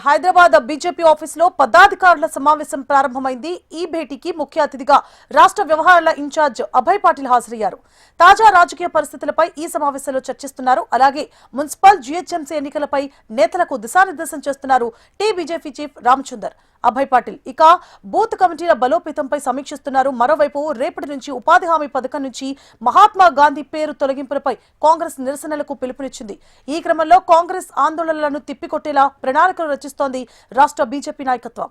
Hyderabad BJP ఆఫీసులో పదాధికారుల సమావేశం ప్రారంభమైంది. ఈ భేటీకి ముఖ్య అతిథిగా రాష్ట్ర వ్యవహారాల ఇన్ఛార్జ్ అభయ్ పాటిల్ హాజరయ్యారు. తాజా రాజకీయ పరిస్థితులపై ఈ సమావేశంలో చర్చిస్తున్నారు. అలాగే మున్సిపల్ జీహెచ్ఎంసీ ఎన్నికలపై నేతలకు దిశానిర్దేశం చేస్తున్నారు బీజేపీ చీఫ్ రామచందర్. అభయ్ పాటిల్ ఇక బూత్ కమిటీల బలోపేతంపై సమీక్షిస్తున్నారు. మరోవైపు రేపటి నుంచి ఉపాధి హామీ పథకం నుంచి మహాత్మా గాంధీ పేరు తొలగింపులపై కాంగ్రెస్ నిరసనలకు పిలుపునిచ్చింది. ఈ క్రమంలో కాంగ్రెస్ ఆందోళనలను తిప్పికొట్టేలా ప్రణాళికలు రచిస్తోంది రాష్ట్ర బీజేపీ నాయకత్వం.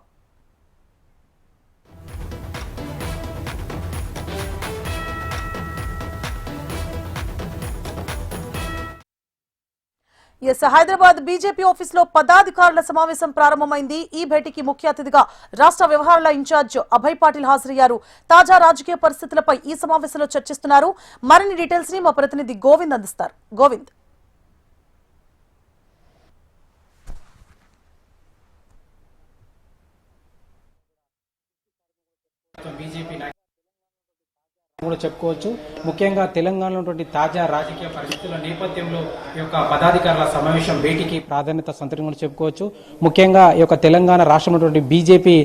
హైదరాబాద్ బీజేపీ ఆఫీసులో పదాధికారుల సమావేశం ప్రారంభమైంది. ఈ భేటీకి ముఖ్య అతిథిగా రాష్ట్ర వ్యవహారాల ఇన్ఛార్జ్ అభయ్ పాటిల్ హాజరయ్యారు. తాజా రాజకీయ పరిస్థితులపై ఈ సమావేశంలో చర్చిస్తున్నారు. మరిన్ని డీటెయిల్స్ ని మా ప్రతినిధి గోవింద్ అందిస్తారు. గోవింద్, కూడా చెప్పుకోవచ్చు. ముఖ్యంగా తెలంగాణలో ఉన్నటువంటి తాజా రాజకీయ పరిస్థితుల నేపథ్యంలో ఈ యొక్క పదాధికారుల సమావేశం భేటీకి ప్రాధాన్యత సంతరించుకొని చెప్పుకోవచ్చు. ముఖ్యంగా ఈ యొక్క తెలంగాణ రాష్ట్రంలో ఉన్నటువంటి బీజేపీ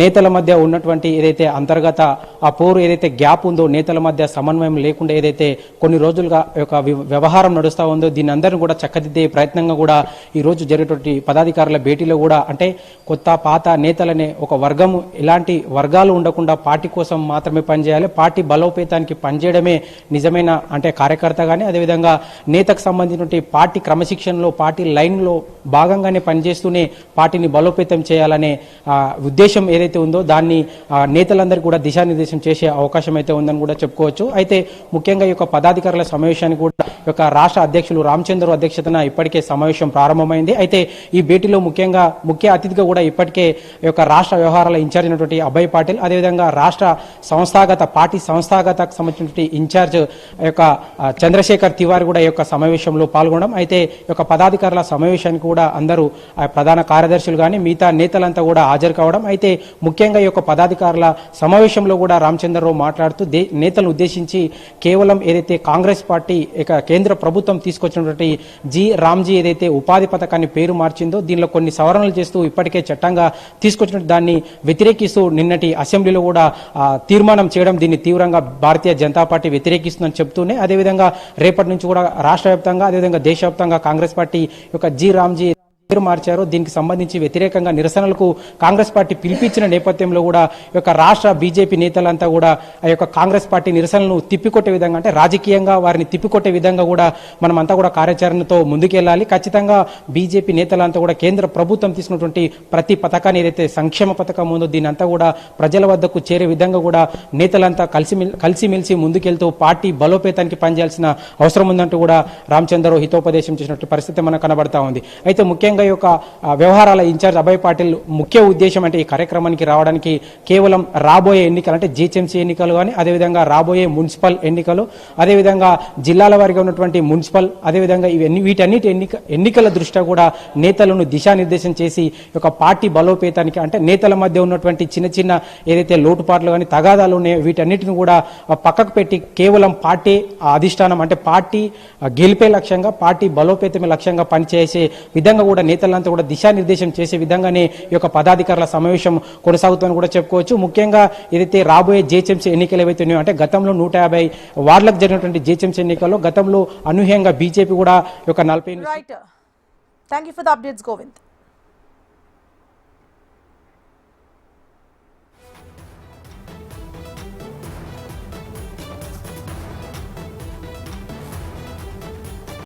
నేతల మధ్య ఉన్నటువంటి ఏదైతే అంతర్గత ఆ పోరు ఏదైతే గ్యాప్ ఉందో, నేతల మధ్య సమన్వయం లేకుండా ఏదైతే కొన్ని రోజులుగా యొక్క వ్యవహారం నడుస్తూ ఉందో, దీన్ని అందరినీ కూడా చక్కదిద్దే ప్రయత్నంగా కూడా ఈ రోజు జరిగేటువంటి పదాధికారుల భేటీలో కూడా అంటే కొత్త పాత నేతలనే ఒక వర్గము, ఇలాంటి వర్గాలు ఉండకుండా పార్టీ కోసం మాత్రమే పనిచేయాలి, పార్టీ బలోపేతానికి పనిచేయడమే నిజమైన అంటే కార్యకర్త కానీ అదేవిధంగా నేతకు సంబంధించిన పార్టీ క్రమశిక్షణలో పార్టీ లైన్లో భాగంగానే పనిచేస్తూనే పార్టీని బలోపేతం చేయాలనే ఉద్దేశం ఏదైతే ఉందో దాన్ని నేతలందరికీ కూడా దిశానిర్దేశం చేసే అవకాశం అయితే ఉందని కూడా చెప్పుకోవచ్చు. అయితే ముఖ్యంగా ఈ యొక్క పదాధికారుల సమావేశానికి కూడా ఈ యొక్క రాష్ట్ర అధ్యక్షులు రామచంద్ర అధ్యక్షతన ఇప్పటికే సమావేశం ప్రారంభమైంది. అయితే ఈ భేటీలో ముఖ్యంగా ముఖ్య అతిథిగా కూడా ఇప్పటికే ఈ యొక్క రాష్ట్ర వ్యవహారాల ఇన్ఛార్జ్ అయినటువంటి అభయ్ పాటిల్, అదేవిధంగా రాష్ట్ర పార్టీ సంస్థాగత సంబంధించిన ఇన్ఛార్జ్ యొక్క చంద్రశేఖర్ తివారీ కూడా ఈ యొక్క సమావేశంలో పాల్గొనడం. అయితే ఈ యొక్క పదాధికారుల సమావేశానికి కూడా అందరూ ప్రధాన కార్యదర్శులు కానీ మిగతా నేతలంతా కూడా హాజరు కావడం. అయితే ముఖ్యంగా ఈ యొక్క పదాధికారుల సమావేశంలో కూడా రామచంద్రరావు మాట్లాడుతూ నేతలను ఉద్దేశించి కేవలం ఏదైతే కాంగ్రెస్ పార్టీ కేంద్ర ప్రభుత్వం తీసుకొచ్చినటువంటి రామ్జీ ఏదైతే ఉపాధి పథకాన్ని పేరు మార్చిందో దీనిలో కొన్ని సవరణలు చేస్తూ ఇప్పటికే చట్టంగా తీసుకొచ్చిన దాన్ని వ్యతిరేకిస్తూ నిన్నటి అసెంబ్లీలో కూడా తీర్మానం చేయడం, దీన్ని తీవ్రంగా భారతీయ జనతా పార్టీ వ్యతిరేకిస్తుందని చెప్తూనే అదేవిధంగా రేపటి నుంచి కూడా రాష్ట్ర వ్యాప్తంగా అదేవిధంగా దేశవ్యాప్తంగా కాంగ్రెస్ పార్టీ యొక్క రామ్జీ పేరు మార్చారు. దీనికి సంబంధించి వ్యతిరేకంగా నిరసనలకు కాంగ్రెస్ పార్టీ పిలిపించిన నేపథ్యంలో కూడా ఈ యొక్క రాష్ట్ర బీజేపీ నేతలంతా కూడా ఆ యొక్క కాంగ్రెస్ పార్టీ నిరసనలను తిప్పికొట్టే విధంగా అంటే రాజకీయంగా వారిని తిప్పికొట్టే విధంగా కూడా మనమంతా కూడా కార్యాచరణతో ముందుకెళ్లాలి. ఖచ్చితంగా బీజేపీ నేతలంతా కూడా కేంద్ర ప్రభుత్వం తీసుకున్నటువంటి ప్రతి పథకాన్ని ఏదైతే సంక్షేమ పథకం ఉందో దీని అంతా కూడా ప్రజల వద్దకు చేరే విధంగా కూడా నేతలంతా కలిసిమెలిసి ముందుకెళ్తూ పార్టీ బలోపేతానికి పనిచేయాల్సిన అవసరం ఉందంటూ కూడా రామచంద్రరావు హితోపదేశం చేసినట్టు పరిస్థితి మనకు కనబడతా ఉంది. అయితే ముఖ్యంగా ఈ యొక్క వ్యవహారాల ఇన్ఛార్జ్ అభయ్ పాటిల్ ముఖ్య ఉద్దేశం అంటే ఈ కార్యక్రమానికి రావడానికి కేవలం రాబోయే ఎన్నికలు అంటే జీహెచ్ఎంసీ ఎన్నికలు కానీ అదేవిధంగా రాబోయే మున్సిపల్ ఎన్నికలు అదేవిధంగా జిల్లాల వారిగా ఉన్నటువంటి మున్సిపల్ అదేవిధంగా వీటన్నిటి ఎన్నికల దృష్ట్యా కూడా నేతలను దిశానిర్దేశం చేసి ఒక పార్టీ బలోపేతానికి అంటే నేతల మధ్య ఉన్నటువంటి చిన్న చిన్న ఏదైతే లోటుపాట్లు కానీ తగాదాలు ఉన్నాయో వీటన్నిటిని కూడా పక్కకు పెట్టి కేవలం పార్టీ అధిష్టానం అంటే పార్టీ గెలిపే లక్ష్యంగా పార్టీ బలోపేతమే లక్ష్యంగా పనిచేసే విధంగా కూడా నేతలంతా కూడా దిశానిర్దేశం చేసే విధంగానే ఈ యొక్క పదాధికారుల సమావేశం కొనసాగుతుందని కూడా చెప్పుకోవచ్చు. ముఖ్యంగా ఏదైతే రాబోయే జీహెచ్ఎంసీ ఎన్నికలు ఏవైతే ఉన్నాయో అంటే గతంలో 150 వార్డులకు జరిగినటువంటి జీహెచ్ఎంసీ ఎన్నికల్లో గతంలో అనూహ్యంగా బీజేపీ కూడా 40. Thank you for the updates Govind.